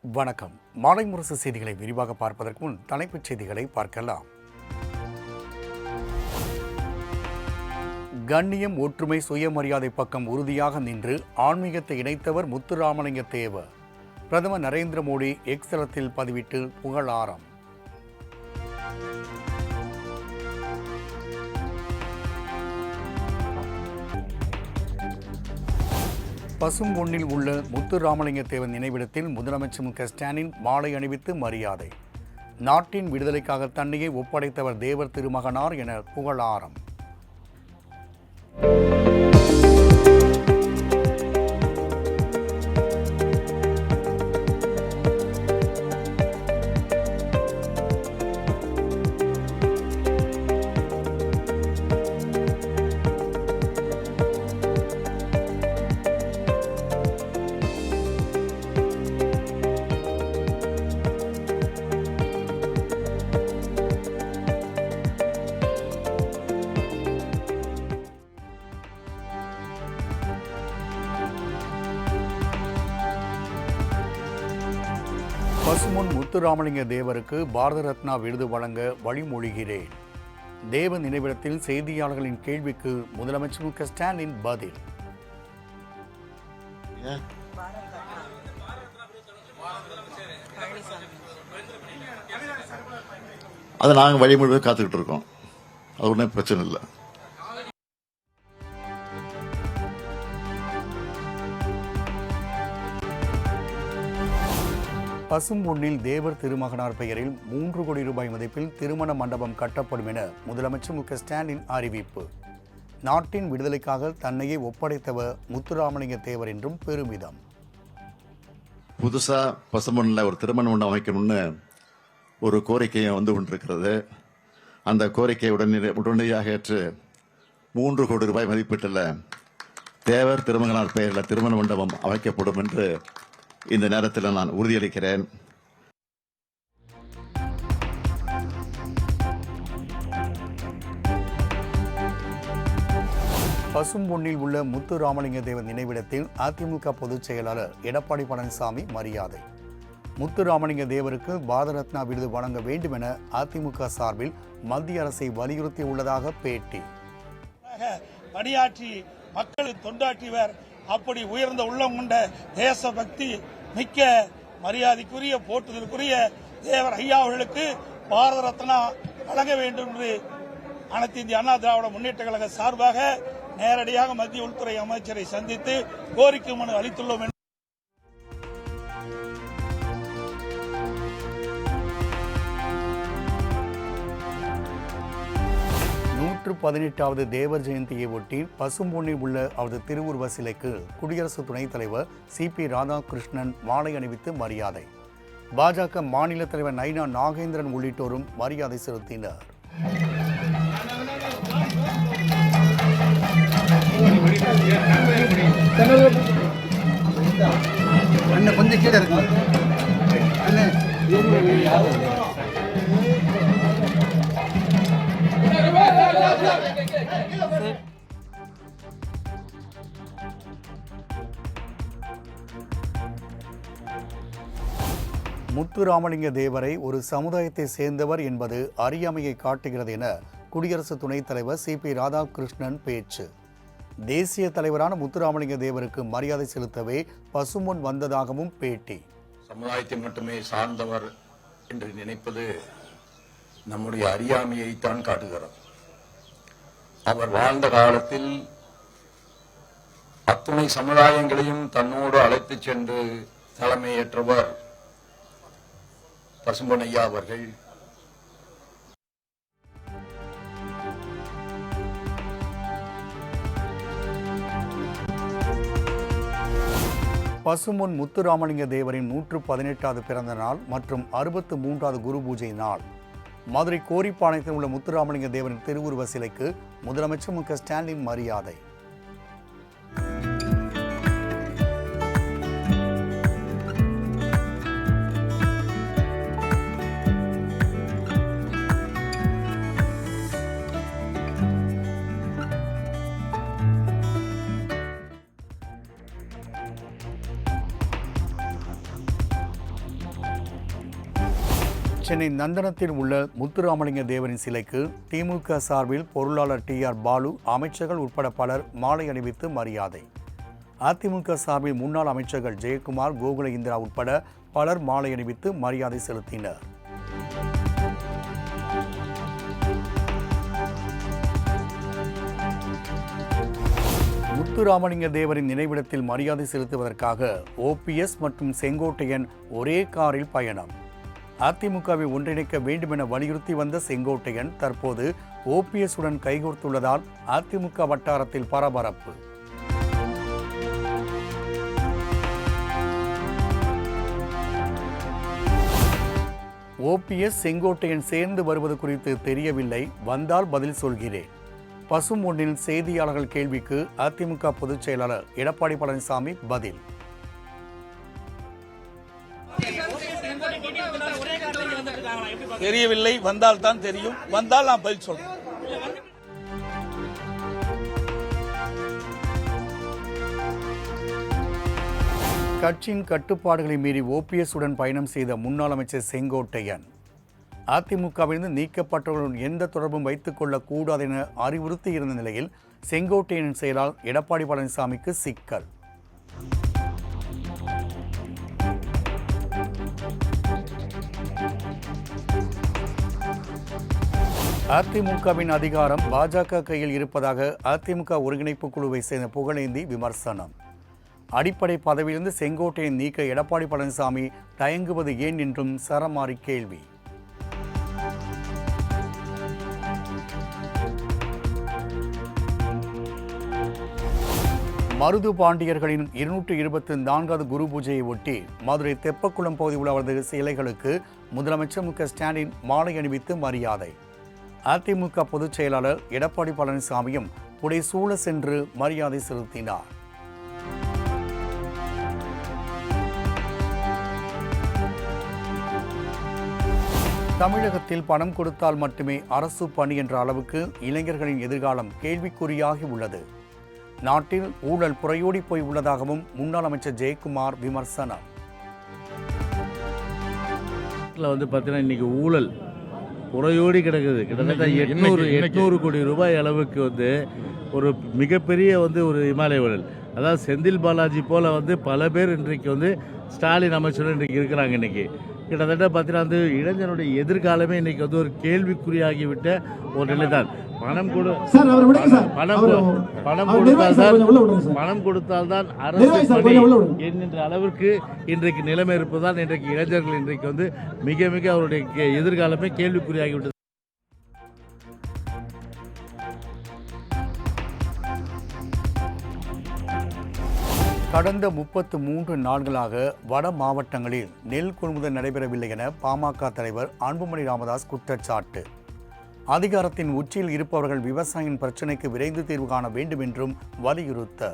வணக்கம். மாலை முரசு செய்திகளை விரிவாக பார்ப்பதற்கு முன் தலைப்புச் செய்திகளை பார்க்கலாம். கண்ணியம், ஒற்றுமை, சுயமரியாதை பக்கம் உறுதியாக நின்று ஆன்மீகத்தை இணைத்தவர் முத்துராமலிங்க தேவர். பிரதமர் நரேந்திர மோடி எக்ஸ் தளத்தில் பதிவிட்டு புகழாரம். பசும்பொன்னில் உள்ள முத்துராமலிங்க தேவர் நினைவிடத்தில் முதலமைச்சர் மு க ஸ்டாலின் மாலை அணிவித்து மரியாதை. நாட்டின் விடுதலைக்காக தன்னையே ஒப்படைத்தவர் தேவர் திருமகனார் என புகழாரம். பசும்பொன் முத்துராமலிங்க தேவருக்கு பாரத ரத்னா விருது வழங்க வழிமொழிகிறேன். தேவ நினைவிடத்தில் செய்தியாளர்களின் கேள்விக்கு முதலமைச்சர் மு க ஸ்டாலின் பதில். அதை நாங்கள் வழிமொழியை காத்துக்கிட்டு இருக்கோம். அது ஒன்றும் பிரச்சனை இல்லை. பசும்பொன்னில் தேவர் திருமகனார் பெயரில் 3 கோடி ரூபாய் மதிப்பில் திருமண மண்டபம் கட்டப்படும் என முதலமைச்சர் மு க ஸ்டாலின் அறிவிப்பு. நாட்டின் விடுதலைக்காக தன்னையே ஒப்படைத்தவர் முத்துராமலிங்க தேவர் என்றும் பெருமிதம். புதுசா பசும்பொன்னில் ஒரு திருமண மண்டபம் அமைக்கணும்னு ஒரு கோரிக்கையை வந்து கொண்டிருக்கிறது. அந்த கோரிக்கையை உடனடியாக ஏற்று 3 கோடி ரூபாய் மதிப்பீட்டில் தேவர் திருமகனார் பெயரில் திருமண மண்டபம் அமைக்கப்படும் என்று இந்த நேரத்தில் நான் உறுதியளிக்கிறேன். பசும்பொன்னில் உள்ள முத்துராமலிங்க தேவர் நினைவிடத்தில் அதிமுக பொதுச் செயலாளர் எடப்பாடி பழனிசாமி மரியாதை. முத்துராமலிங்க தேவருக்கு பாரத ரத்னா விருது வழங்க வேண்டும் என அதிமுக சார்பில் மத்திய அரசை வலியுறுத்தி உள்ளதாக பேட்டி. பணியாற்றி மக்களுக்கு தொண்டாற்றியவர். அப்படி உயர்ந்த உள்ளம் கொண்ட தேசபக்தி மிக்க மரியாதைக்குரிய போற்றுதலுக்குரிய தேவர் ஐயா அவர்களுக்கு பாரத ரத்னா வழங்க வேண்டும் என்று அனைத்து இந்திய அண்ணா திராவிட முன்னேற்ற கழக சார்பாக நேரடியாக மத்திய உள்துறை அமைச்சரை சந்தித்து கோரிக்கை மனு அளித்துள்ளோம். 118வது தேவர் ஜெயந்தியை ஒட்டி பசும்பொன்னில் உள்ள அவரது திருவுருவ சிலைக்கு குடியரசு துணைத் தலைவர் சி.பி. ராதாகிருஷ்ணன் மாலை அணிவித்து மரியாதை. பாஜக மாநில தலைவர் நைனா நாகேந்திரன் உள்ளிட்டோரும் மரியாதை செலுத்தினர். கொஞ்சம் கீழே இருக்கு. முத்துராமலிங்க தேவரை ஒரு சமுதாயத்தை சேர்ந்தவர் என்பது அறியாமையை காட்டுகிறது என குடியரசு துணைத் தலைவர் சி.பி. ராதாகிருஷ்ணன் பேச்சு. தேசிய தலைவரான முத்துராமலிங்க தேவருக்கு மரியாதை செலுத்தவே பசும்பொன் வந்ததாகவும் பேட்டி. சமுதாயத்தை மட்டுமே சார்ந்தவர் என்று நினைப்பது நம்முடைய அறியாமையைத்தான் காட்டுகிறது. அவர் வாழ்ந்த காலத்தில் அத்துணை சமுதாயங்களையும் தன்னோடு அழைத்துச் சென்று தலைமையேற்றவர் பசும்பொன் ஐயா அவர்கள். பசும்பொன் முத்துராமலிங்க தேவரின் 118வது பிறந்த நாள் மற்றும் 63வது குரு பூஜை நாள். மதுரை கோரிப்பாளையத்தில் உள்ள முத்துராமலிங்க தேவரின் திருவுருவ சிலைக்கு முதலமைச்சர் மு க ஸ்டாலின் மரியாதை. சென்னை நந்தனத்தில் உள்ள முத்துராமலிங்க தேவரின் சிலைக்கு திமுக சார்பில் பொருளாளர் TR பாலு, அமைச்சர்கள் உட்பட பலர் மாலை அணிவித்து மரியாதை. அதிமுக சார்பில் முன்னாள் அமைச்சர்கள் ஜெயக்குமார், கோகுல இந்திரா உட்பட பலர் மாலை அணிவித்து மரியாதை செலுத்தினர். முத்துராமலிங்க தேவரின் நினைவிடத்தில் மரியாதை செலுத்துவதற்காக OPS மற்றும் செங்கோட்டையன் ஒரே காரில் பயணம். அதிமுகவை ஒன்றிணைக்க வேண்டுமென வலியுறுத்தி வந்த செங்கோட்டையன் தற்போது OPS உடன் கைகோர்த்துள்ளதால் அதிமுக வட்டாரத்தில் பரபரப்பு. OPS செங்கோட்டையன் சேர்ந்து வருவது குறித்து தெரியவில்லை, வந்தால் பதில் சொல்கிறேன். பசும் ஒன்றில் செய்தியாளர்கள் கேள்விக்கு அதிமுக பொதுச் செயலாளர் எடப்பாடி பழனிசாமி பதில். தெரியவில்லை, வந்தால் தான் தெரியும். வந்தால் நான் பதில் சொல்றேன். கட்சியின் கட்டுப்பாடுகளை மீறி OPS உடன் பயணம் செய்த முன்னாள் அமைச்சர் செங்கோட்டையன் அதிமுகவிலிருந்து நீக்கப்பட்டவர்களுடன் எந்த தொடர்பும் வைத்துக் கொள்ளக்கூடாது என அறிவுறுத்தி இருந்த நிலையில் செங்கோட்டையனின் செயலால் எடப்பாடி பழனிசாமிக்கு சிக்கல். அதிமுகவின் அதிகாரம் பாஜக கையில் இருப்பதாக அதிமுக ஒருங்கிணைப்பு குழுவை சேர்ந்த புகழேந்தி விமர்சனம். அடிப்படை பதவியிலிருந்து செங்கோட்டையன் நீக்க எடப்பாடி பழனிசாமி தயங்குவது ஏன் என்றும் சரமாரி கேள்வி. மருது பாண்டியர்களின் 224வது குரு பூஜையை ஒட்டி மதுரை தெப்பக்குளம் பகுதியில் உள்ள அவரது சிலைகளுக்கு முதலமைச்சர் மு க ஸ்டாலின் மாலை அணிவித்து மரியாதை. அதிமுக பொதுச் செயலாளர் எடப்பாடி பழனிசாமியும் புடைசூழ சென்று மரியாதை செலுத்தினார். தமிழகத்தில் பணம் கொடுத்தால் மட்டுமே அரசு பணி என்ற அளவுக்கு இளைஞர்களின் எதிர்காலம் கேள்விக்குறியாகி உள்ளது. நாட்டில் ஊழல் புரையோடி போய் உள்ளதாகவும் முன்னாள் அமைச்சர் ஜெயக்குமார் விமர்சனம். பார்த்தீங்கன்னா இன்னைக்கு ஊழல் புரையோடி கிடக்குது. கிட்டத்தட்ட 800 கோடி ரூபாய் அளவுக்கு ஒரு மிகப்பெரிய ஒரு இமாலய ஊழல். அதாவது செந்தில் பாலாஜி போல பல பேர் இன்றைக்கு ஸ்டாலின் அமைச்சர் இன்றைக்கு இருக்கிறாங்க. இன்னைக்கு கிட்டத்தட்ட பார்த்தீங்கன்னா இளைஞனுடைய எதிர்காலமே இன்னைக்கு ஒரு கேள்விக்குறியாகிவிட்ட ஒரு நிலை தான். பணம் கொடுத்தால்தான் அரசு பணி என்கின்ற அளவிற்கு இன்றைக்கு நிலைமை இருப்பதால் இன்றைக்கு இளைஞர்கள் இன்றைக்கு மிக மிக அவருடைய எதிர்காலமே கேள்விக்குறியாகிவிட்டது. கடந்த 33 நாட்களாக வட மாவட்டங்களில் நெல் கொள்முதல் நடைபெறவில்லை என பாமக தலைவர் அன்புமணி ராமதாஸ் குற்றச்சாட்டு. அதிகாரத்தின் உச்சியில் இருப்பவர்கள் விவசாயியின் பிரச்சினைக்கு விரைந்து தீர்வு காண வேண்டும் என்றும் வலியுறுத்த.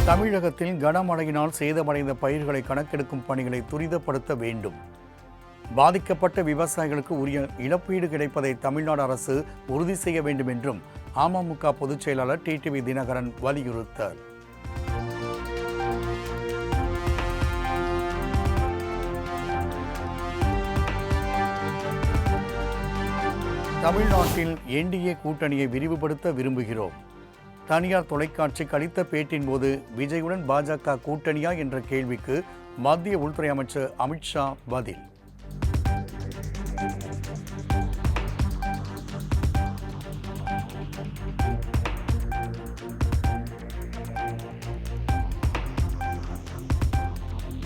தமிழகத்தில் கனமழையினால் சேதமடைந்த பயிர்களை கணக்கெடுக்கும் பணிகளை துரிதப்படுத்த வேண்டும். பாதிக்கப்பட்ட விவசாயிகளுக்கு உரிய இழப்பீடு கிடைப்பதை தமிழ்நாடு அரசு உறுதி செய்ய வேண்டும் என்றும் அமமுக பொதுச் செயலாளர் TTV தினகரன் வலியுறுத்தார். தமிழ்நாட்டில் NDA கூட்டணியை விரிவுபடுத்த விரும்புகிறோம். தனியார் தொலைக்காட்சிக்கு அளித்த பேட்டியின் போது விஜயுடன் பாஜக கூட்டணியா என்ற கேள்விக்கு மத்திய உள்துறை அமைச்சர் அமித்ஷா பதில்.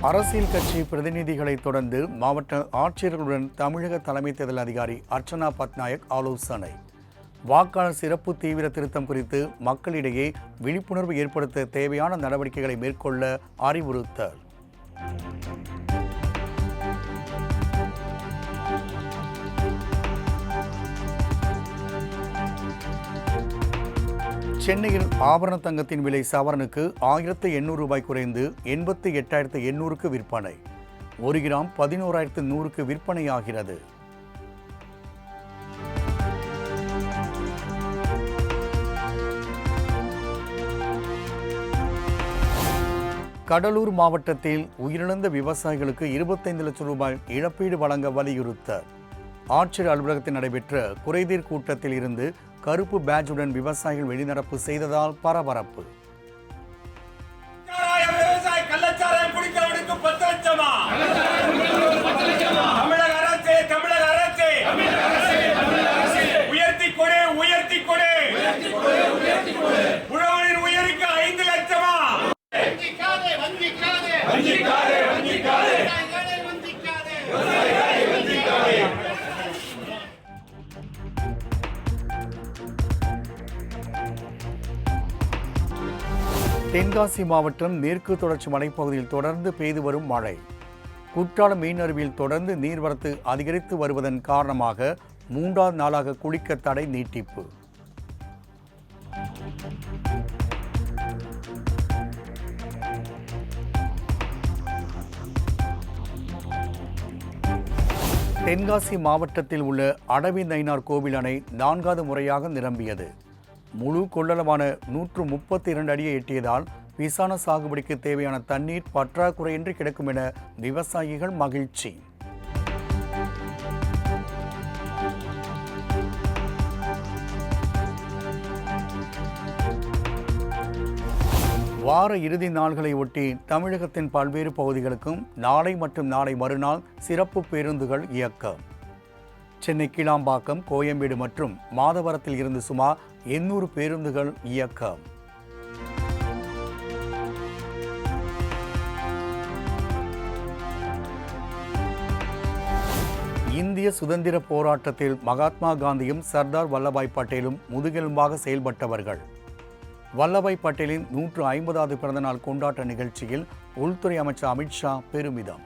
அரசியல் கட்சி பிரதிநிதிகளை தொடர்ந்து மாவட்ட ஆட்சியர்களுடன் தமிழக தலைமை தேர்தல் அதிகாரி அர்ச்சனா பட்நாயக் ஆலோசனை. வாக்காளர் சிறப்பு தீவிர திருத்தம் குறித்து மக்களிடையே விழிப்புணர்வு ஏற்படுத்த தேவையான நடவடிக்கைகளை மேற்கொள்ள அறிவுறுத்தல். சென்னையில் ஆபரண தங்கத்தின் விலை சவரனுக்கு 1800 ரூபாய் குறைந்து 88,800க்கு விற்பனை. 1 கிராம் 11,100க்கு விற்பனையாகிறது. கடலூர் மாவட்டத்தில் உயிரிழந்த விவசாயிகளுக்கு 25 லட்சம் ரூபாய் இழப்பீடு வழங்க வலியுறுத்தல். ஆட்சியர் அலுவலகத்தில் நடைபெற்ற குறைதீர் கூட்டத்தில் இருந்து கருப்பு பேட்ஜுடன் விவசாயிகள் வெளிநடப்பு செய்ததால் பரபரப்பு. தென்காசி மாவட்டம் மேற்கு தொடர்ச்சி மலைப்பகுதியில் தொடர்ந்து பெய்து வரும் மழை. குற்றாலம் மீன் அருவியில் தொடர்ந்து நீர்வரத்து அதிகரித்து வருவதன் காரணமாக 3வது நாளாக குளிக்க தடை நீட்டிப்பு. தென்காசி மாவட்டத்தில் உள்ள அடவி நயினார் கோவில் அணை 4வது முறையாக நிரம்பியது. முழு கொள்ளளவான 132 அடியை எட்டியதால் பிசான சாகுபடிக்கு தேவையான தண்ணீர் பற்றாக்குறையின்றி கிடைக்கும் என விவசாயிகள் மகிழ்ச்சி. வார இறுதி நாள்களை ஒட்டி தமிழகத்தின் பல்வேறு பகுதிகளுக்கும் நாளை மற்றும் நாளை மறுநாள் சிறப்பு பேருந்துகள் இயக்கம். சென்னை கிளாம்பாக்கம், கோயம்பேடு மற்றும் மாதவரத்தில் இருந்து சுமார் 800 பேருந்துகள் இயக்கம். இந்திய சுதந்திர போராட்டத்தில் மகாத்மா காந்தியும் சர்தார் வல்லபாய் பட்டேலும் முதுகெலும்பாக செயல்பட்டவர்கள். வல்லபாய் பட்டேலின் 150வது பிறந்தநாள் கொண்டாட்ட நிகழ்ச்சியில் உள்துறை அமைச்சர் அமித்ஷா பெருமிதம்.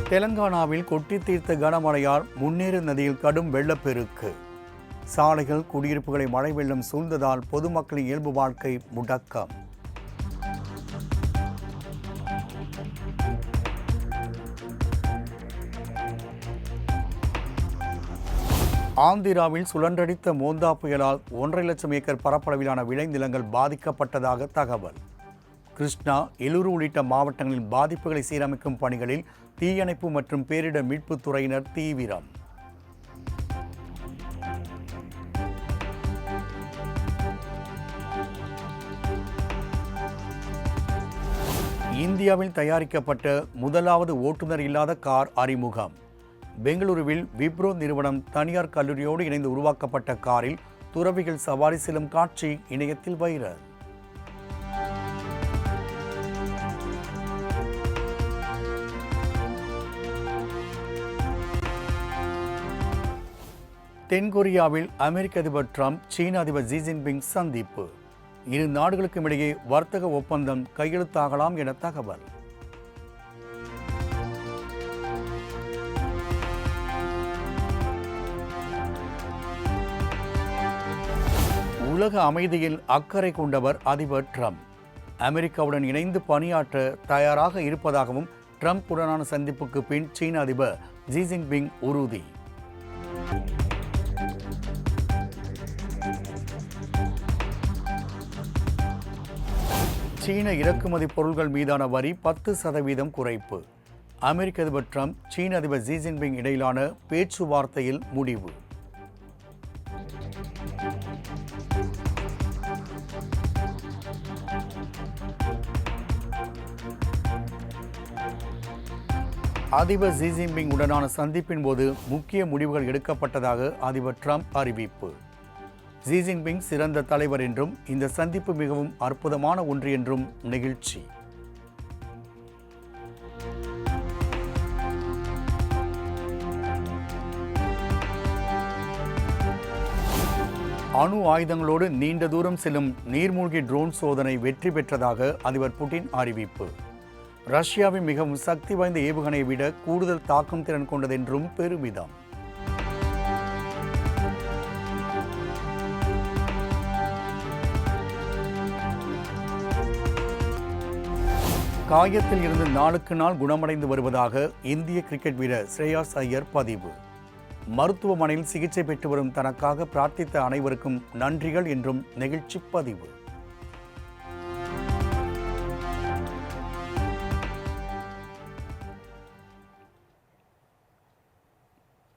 தெலங்கானாவில் கொட்டி தீர்த்த கனமழையால் முன்னேறு நதியில் கடும் வெள்ளப்பெருக்கு. சாலைகள், குடியிருப்புகளை மழை வெள்ளம் சூழ்ந்ததால் பொதுமக்களின் இயல்பு வாழ்க்கை முடக்கம். ஆந்திராவில் சுழன்றடித்த மோந்தா புயலால் 1.5 லட்சம் ஏக்கர் பரப்பளவிலான விளைநிலங்கள் பாதிக்கப்பட்டதாக தகவல். கிருஷ்ணா, எலூரு உள்ளிட்ட மாவட்டங்களில் பாதிப்புகளை சீரமைக்கும் பணிகளில் தீயணைப்பு மற்றும் பேரிடர் மீட்புத் துறையினர் தீவிரம். இந்தியாவில் தயாரிக்கப்பட்ட முதலாவது ஓட்டுநர் இல்லாத கார் அறிமுகம். பெங்களூருவில் விப்ரோ நிறுவனம் தனியார் கல்லூரியோடு இணைந்து உருவாக்கப்பட்ட காரில் துறவிகள் சவாரி செல்லும் காட்சி இணையத்தில் வைரல். தென்கொரியாவில் அமெரிக்க அதிபர் ட்ரம்ப், சீன அதிபர் ஜி ஜின்பிங் சந்திப்பு. இரு நாடுகளுக்கும் இடையே வர்த்தக ஒப்பந்தம் கையெழுத்தாகலாம் என தகவல். உலக அமைதியில் அக்கறை கொண்டவர் அதிபர் ட்ரம்ப். அமெரிக்காவுடன் இணைந்து பணியாற்ற தயாராக இருப்பதாகவும் ட்ரம்ப் உடனான சந்திப்புக்கு பின் சீன அதிபர் ஜி ஜின்பிங் உறுதி. சீன இறக்குமதி பொருட்கள் மீதான வரி 10% குறைப்பு. அமெரிக்க அதிபர் ட்ரம்ப், சீன அதிபர் ஜி ஜின்பிங் இடையிலான பேச்சுவார்த்தையில் முடிவு. அதிபர் ஜி ஜின்பிங் உடனான சந்திப்பின் போது முக்கிய முடிவுகள் எடுக்கப்பட்டதாக அதிபர் ட்ரம்ப் அறிவிப்பு. ஜி ஜின்பிங் சிறந்த தலைவர் என்றும் இந்த சந்திப்பு மிகவும் அற்புதமான ஒன்று என்றும் நெகிழ்ச்சி. அணு ஆயுதங்களோடு நீண்ட தூரம் செல்லும் நீர்மூழ்கி ட்ரோன் சோதனை வெற்றி பெற்றதாக அதிபர் புட்டின் அறிவிப்பு. ரஷ்யாவின் மிகவும் சக்தி வாய்ந்த ஏவுகணையை விட கூடுதல் தாக்கும் திறன் கொண்டதென்றும் பெருமிதம். காயத்தில் இருந்து நாளுக்கு நாள் குணமடைந்து வருவதாக இந்திய கிரிக்கெட் வீரர் ஸ்ரேயாஸ் ஐயர் பதிவு. மருத்துவமனையில் சிகிச்சை பெற்று வரும் தனக்காக பிரார்த்தித்த அனைவருக்கும் நன்றிகள் என்றும் நெகிழ்ச்சி பதிவு.